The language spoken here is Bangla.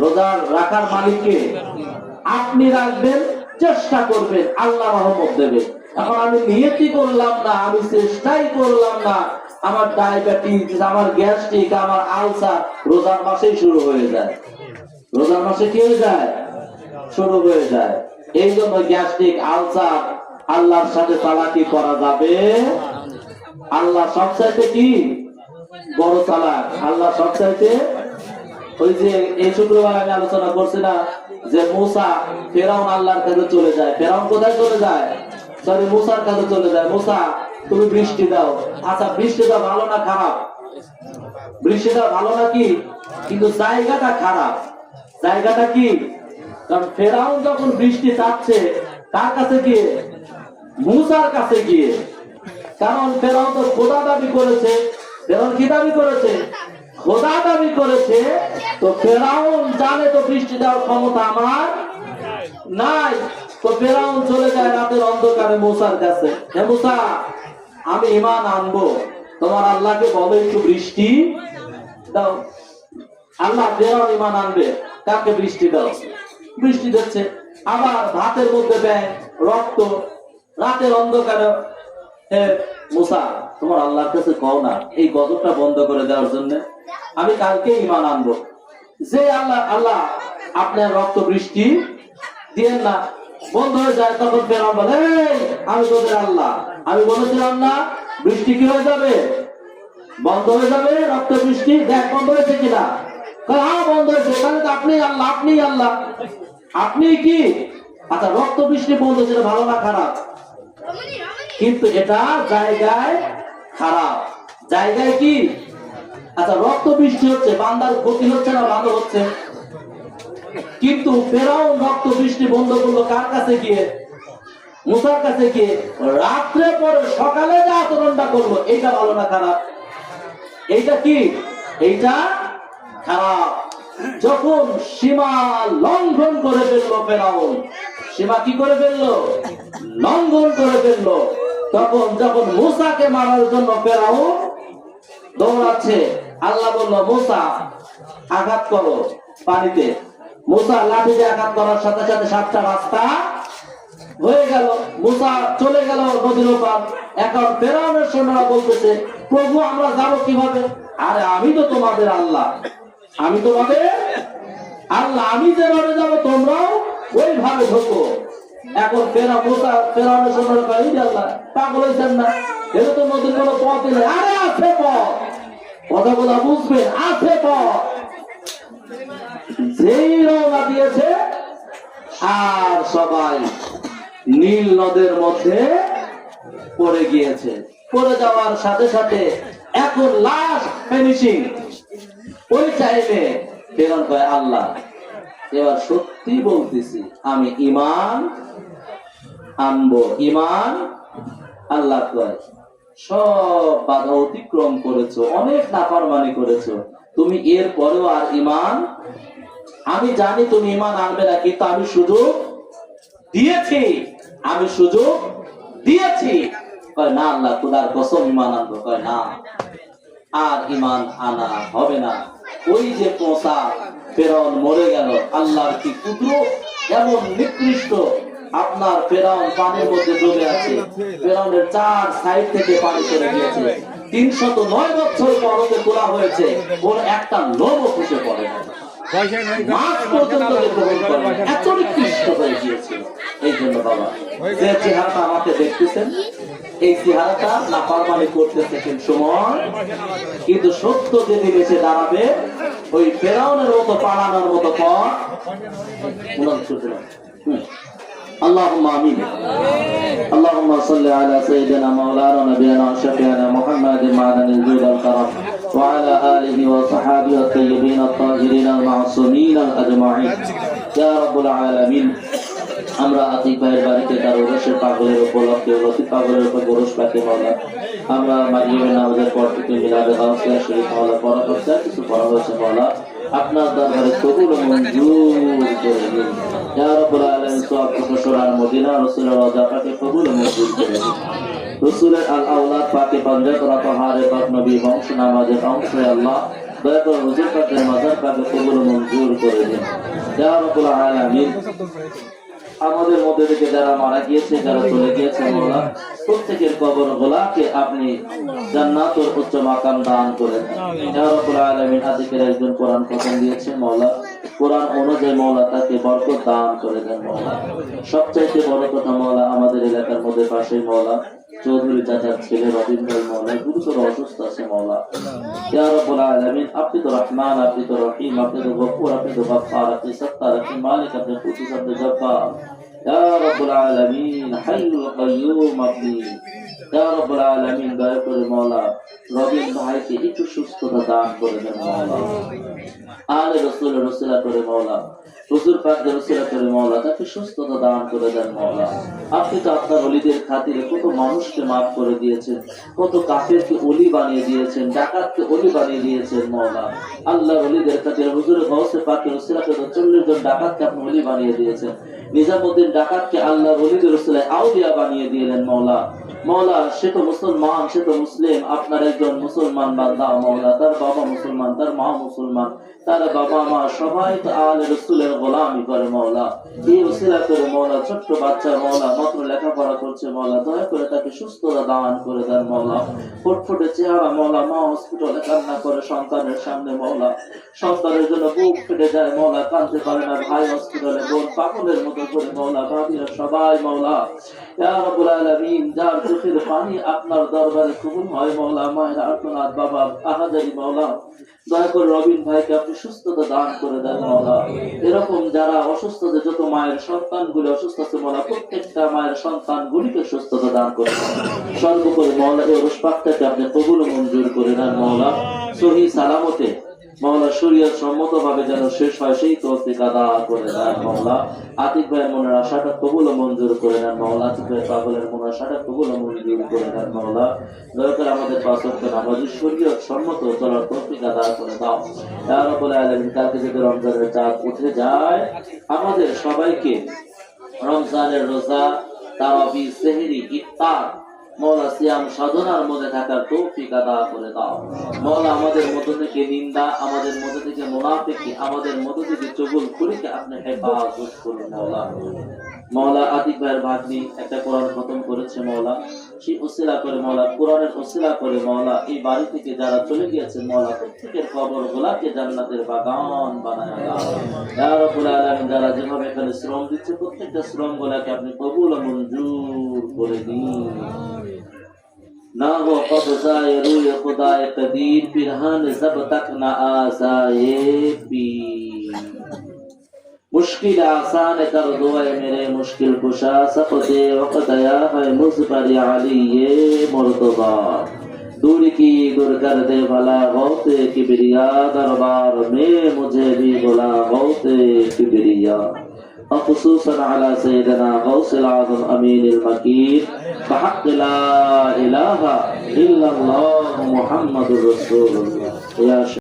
রোজা রাখার মালিককে আপনি রাখবেন, চেষ্টা করবেন, আল্লাহ রহমত দেবে। এখন আমি নিয়তি করলাম না, আমি চেষ্টাই করলাম না, আমার ডায়াবেটিস, আমার গ্যাস্ট্রিক, আমার আলসার রোজার মাসেই শুরু হয়ে যায়। রোজার মাসে কি হয়ে যায়? শুরু হয়ে যায়। এই জন্য গ্যাস্ট্রিক, আলসার আল্লাহর সাথে চালাকি করা যাবে। আল্লাহ সবচাইতে কি বড় চালাক, আল্লাহ সবচাইতে। ওই যে এই শুক্রবার আমি আলোচনা করছি না যে মুসা ফেরাউন আল্লাহর কাছে চলে যায়। ফেরাউন কোথায় চলে যায়? সরি, মুসার কাছে চলে যায়। মুসা তুমি বৃষ্টি দাও। আচ্ছা, বৃষ্টিটা ভালো না খারাপ? বৃষ্টিটা ভালো নাকি? কিন্তু জায়গাটা খারাপ। জায়গাটা কি? কারণ ফেরাউন যখন বৃষ্টি চাচ্ছে কার কাছে গিয়ে? মুসার কাছে গিয়ে। কারণ ফেরাউন তো খোদা দাবি করেছে। ফেরাউন কি দাবি করেছে? খোদা দাবি করেছে। তো ফেরাউন জানে তো বৃষ্টি দেওয়ার ক্ষমতা আমার নাই। তো ফেরাউন চলে যায় রাতের অন্ধকারে মুসার কাছে। হে মুসা, আমি ঈমান আনবো, তোমার আল্লাহকে বলো একটু বৃষ্টি দাও। আল্লাহ ফেরাউন ঈমান আনবে, কাকে বৃষ্টি দাও। বৃষ্টি দিচ্ছে। আবার ভাতের মধ্যে ব্যাঙ, রক্ত, রাতের অন্ধকারে। হে মুসা, তোমার আল্লাহর কাছে কও না এই গজবটা বন্ধ করে দেওয়ার জন্য, আমি কালকে ঈমান আনবো। যে আল্লাহ আপনার রক্ত বৃষ্টি দিয়েন না, বন্ধ হয়ে যায়। তখন ফেরাউন বলে, আমি তোদের আল্লাহ, আমি বলেছিলাম না বৃষ্টি কি হয়ে যাবে? বন্ধ হয়ে যাবে রক্ত বৃষ্টি। দেখ বন্ধ হয়েছে কিনা? হ্যাঁ বন্ধ হয়েছে। তাহলে তো আপনি আল্লাহ, আপনি আল্লাহ, আপনি কি? আচ্ছা, রক্ত বৃষ্টি বন্ধ হয়েছে, ভালো না খারাপ? কিন্তু এটা জায়গায় খারাপ। জায়গায় কি? আচ্ছা, রক্ত বৃষ্টি হচ্ছে, বান্দার ক্ষতি হচ্ছে না ভালো হচ্ছে? কিন্তু ফেরাউন রক্ত বৃষ্টি বন্ধ করলো কার কাছে গিয়ে? মুসার কাছে গিয়ে। রাত্রে পরে সকালে যে আচরণটা করলো, এইটা ভালো না খারাপ? এইটা কি? এইটা খারাপ। যখন সীমা লঙ্ঘন করে ফেললো ফেরাউন, সীমা কি করে ফেললো? লঙ্ঘন করে ফেললো। তখন যখন মুসাকে মারার জন্য ফেরাউন দৌড়াচ্ছে, আল্লাহ বলল মুসা আঘাত করো পানিতে। মুসা লাঠি দিয়ে আঘাত করার সাথে সাথে 7টা রাস্তা হয়ে গেল। মুসা চলে গেল নদীর ওপার। এখন ফেরাউনের সৈন্যরা বলতেছে, প্রভু আমরা যাবো কিভাবে? আরে আমি তো তোমাদের আল্লাহ, আমি তোমাদের আল্লাহ, আমি যেভাবে যাবো তোমরাও ওইভাবে ঢোকো। এখন ফেরাউনের সৈন্যরা আল্লাহ পাগল হয়েছেন না, এটা তো নদীর কোনো পথ নেই। আরে আছে পথ, কথা বলা বুঝবে, আছে পথ। যেই রওনা দিয়েছে আর সবাই নীল নদের মধ্যে পড়ে গিয়েছে। পড়ে যাওয়ার সাথে সাথে এখন লাস্ট ফিনিশিং। ওই টাইমে ফেরাউন কয়, আল্লাহ এবার সত্যি বলতেছি আমি ঈমান আনবো, ঈমান। আল্লাহ কয়, সব বাধা অতিক্রম করেছো, অনেক নাফরমানি করেছো, তুমি এর পরেও আর ঈমান? আমি জানি তুমি ঈমান আনবে না, কিন্তু আমি সুযোগ দিয়েছি, আমি সুযোগ দিয়েছি। কয় না আল্লাহ খোদার কসম ঈমান আনবো। কয় না, আর ঈমান আনা হবে না। ওই যে মুসা, ফেরাউন মরে গেল। আল্লাহর কি কুদরত, এমন নিকৃষ্ট। আপনার ফেরাউন পানির মধ্যে ডুবে আছে, ফেরাউনের 4 সাইড থেকে পানি চলে গিয়েছে। 309 বছর পর ওকে তোলা হয়েছে, ওর একটা লোমও খসে পড়ে না, মাছ পর্যন্ত এত নিকৃষ্ট হয়ে গিয়েছিল। এই জন্য বাবা, যে চেহারাটা আমাকে দেখতেছেন, এই চেহারাটা নাফরমানি করতেছে কিন্তু সময়, কিন্তু সত্য যেদিন এসে দাঁড়াবে, ওই ফেরাউনের মতো পালানোর মতো পথ اللهم آمين. اللهم صل على سيدنا مولانا نبينا وشفيعنا محمد معدن الجود والكرم وعلى آله وصحابه الطيبين الطاهرين المعصومين الأجمعين يا رب العالمين. আমরা আতিক ভাইয়ের বাড়িতে তার উদ্দেশ্যের পাগলের উপলক্ষে লতিফ পাগলের উপর গোরস পাখি মাওলা, আমরা মাগরিবের নামাজের পর থেকে মিলাদে গাউসিয়া শরীফ মাওলা পড়া করতে কিছু পড়া হয়েছে মাওলা, আপনার দরবারে কবুল ও মঞ্জুর করে দিন ইয়া রাব্বুল আলামিন। সওয়াব খুশরার মদিনা রাসূলের রওজা পাকে কবুল ও মঞ্জুর করে দিন। রাসূলের আল আওলাদ পাকে পাঞ্জাত রাতহারে পাক নবী বংশ নামাজের অংশ আল্লাহ দয়া করে হুজুর পাকের মাজার পাকে কবুল ও মঞ্জুর করে দিন ইয়া রাব্বুল আলামিন। আমাদের মধ্যে থেকে যারা মারা গিয়েছে, যারা চলে গিয়েছে মাওলা, প্রত্যেকের কবর গোলাকে আপনি জান্নাতের উচ্চ মাকাম দান করে দেন ইয়া রাব্বুল আলামিন। আজকের একজন কোরআন খতম দিয়েছে মাওলা, কোরআন অনুযায়ী মাওলা তাকে বরকত দান করে দেন মাওলা। সবচাইতে বড় কথা মাওলা, আমাদের এলাকার মধ্যে পাশে মাওলা চৌধুরী চাচার ছেলে রবিন ভাই মাওলা গুরুতর অসুস্থ আছে মাওলা ইয়া রাব্বুল আলামিন। আপনি তো রহমান, আপনি তো রহিম, আপনি তো গফুর, আপনি তো গফফার, আপনি সত্তার, আপনি মালিক, আপনি কুদ্দুস, আপনি জব্বার ইয়া রাব্বুল আলামিন। হাইয়ুল কাইয়্যুম আপনি ইয়া রাব্বুল আলামিন। দয়া করে মাওলা রবিন ভাইকে একটু সুস্থতা দান করে দেন মাওলা। আলে রাসূলের রাসূলা করে মাওলা, হুজুর পাকের রাসূলা করে মাওলা তাকে সুস্থতা দান করে দেন মাওলা। আপনি তো আপনার ওলিদের খাতিরে কত মানুষকে মাফ করে দিয়েছেন, কত কাফেরকে ওলি বানিয়ে দিয়েছেন, ডাকাতকে ওলি বানিয়ে দিয়েছেন মাওলা। আল্লাহর ওলিদের খাতিরে হুজুর গাউসে পাকের রাসূলা করে 40 জন ডাকাতকে আপনি ওলি বানিয়ে দিয়েছেন। নিজামউদ্দিন ডাকাতকে আল্লাহর ওলিদের রাসূলায় আউলিয়া বানিয়ে দিলেন মাওলা। মাওলা সে তো মুসলমান, সে তো মুসলিম, আপনার একজন মুসলমান বান্দা মাওলা। তার বাবা মুসলমান, তার মা মুসলমান, তার বাবা মা সবাই তো আলে রাসূলের গোলামি করে মাওলা। এই ওসিলা করে মাওলা ছোট্ট বাচ্চা মাওলা মাত্র লেখাপড়া করছে মাওলা, দয়া করে তাকে সুস্থতা দান করে দেন মাওলা। ফুটফুটে চেহারা মাওলা, মা হসপিটালে কান্না করে সন্তানের সামনে মাওলা, সন্তানের জন্য বুক ফেটে যায় মাওলা, কাঁদতে পারে না, ভাই হসপিটালে, বোন পাগলের মতো করে মাওলা, ভাবিরা সবাই মাওলা ইয়া রাব্বুল আলামিন। যার চোখের পানি আপনার দরবারে কবুল হয় মাওলা, মায়ের আর্তনাদ, বাবা আহাজারি মাওলা, দয়া করে রবিন ভাইকে আপনি সুস্থতা দান করে দেন মাওলা। এরকম যারা অসুস্থ, যত মায়ের সন্তানগুলি অসুস্থ আছে মাওলা, প্রত্যেকটা মায়ের সন্তানগুলিকে সুস্থতা দান করে দেন। সর্বোপরি মাওলা এই ওরস পাকটাকে আপনি কবুল ও মঞ্জুর করে নেন মাওলা। সহি সালামতে মাওলা শরীয়ত সম্মত ভাবে যেন শেষ হয় সেই তৌফিক আদা করে দেন মাওলা। আতিক ভাইয়ের মনের আশাটা কবুল ও মঞ্জুর করে নেন মাওলা। আতিক ভাইয়ের পাগলের মনের আশাটা কবুল ও মঞ্জুর করে নেন মাওলা। দয়া করে আমাদের 5 ওয়াক্ত নামাজে শরীয়ত সম্মত চলার তৌফিক আদা করে দাও ইয়া রাব্বুল আলামিন। কালকে যদি রমজানের চাঁদ উঠে যায়, আমাদের সবাইকে রমজানের রোজা, তারাবি, সেহরি, ইফতার মাওলা সিয়াম সাধনার মধ্যে থাকার তৌফিক আদা করে দাও মাওলা। আমাদের মধ্য থেকে নিন্দা, আমাদের মধ্য থেকে মুনাফিকি, আমাদের মধ্য থেকে চুগলখড়িকে আপনি হেফাজত করুন মাওলা। মাওলা আতিক ভাইয়ের ভাগ্নি একটা কোরআন খতম করেছে মাওলা, সেই ওসিলা করে মাওলা, কোরআনের ওসিলা করে মাওলা এই বাড়ি থেকে যারা চলে গিয়েছে মাওলা, প্রত্যেকের কবর গোলাকে জান্নাতের বাগান বানায় দাও ইয়া রাব্বুল আলামিন। যারা যেভাবে এখানে শ্রম দিচ্ছে, প্রত্যেকটা শ্রম গোলাকে আপনি কবুল ও মঞ্জুর করে দিন। ना हो कब जाए रूए खुदाए कदीर, पिरहान जब तक न आ जाए पीर। मुश्किल आसान कर दो ऐ मेरे मुश्किल कुशा, सफ़दे वक़्त आया है मुझ पर अली ये मुर्तबा। दूर की दूर कर दे भला गौसे किबरिया, दरबार में मुझे भी बुला गौसे किबरिया। خصوصا على سيدنا غوث العظم امين المكين بحق لا اله الا الله محمد رسول الله يا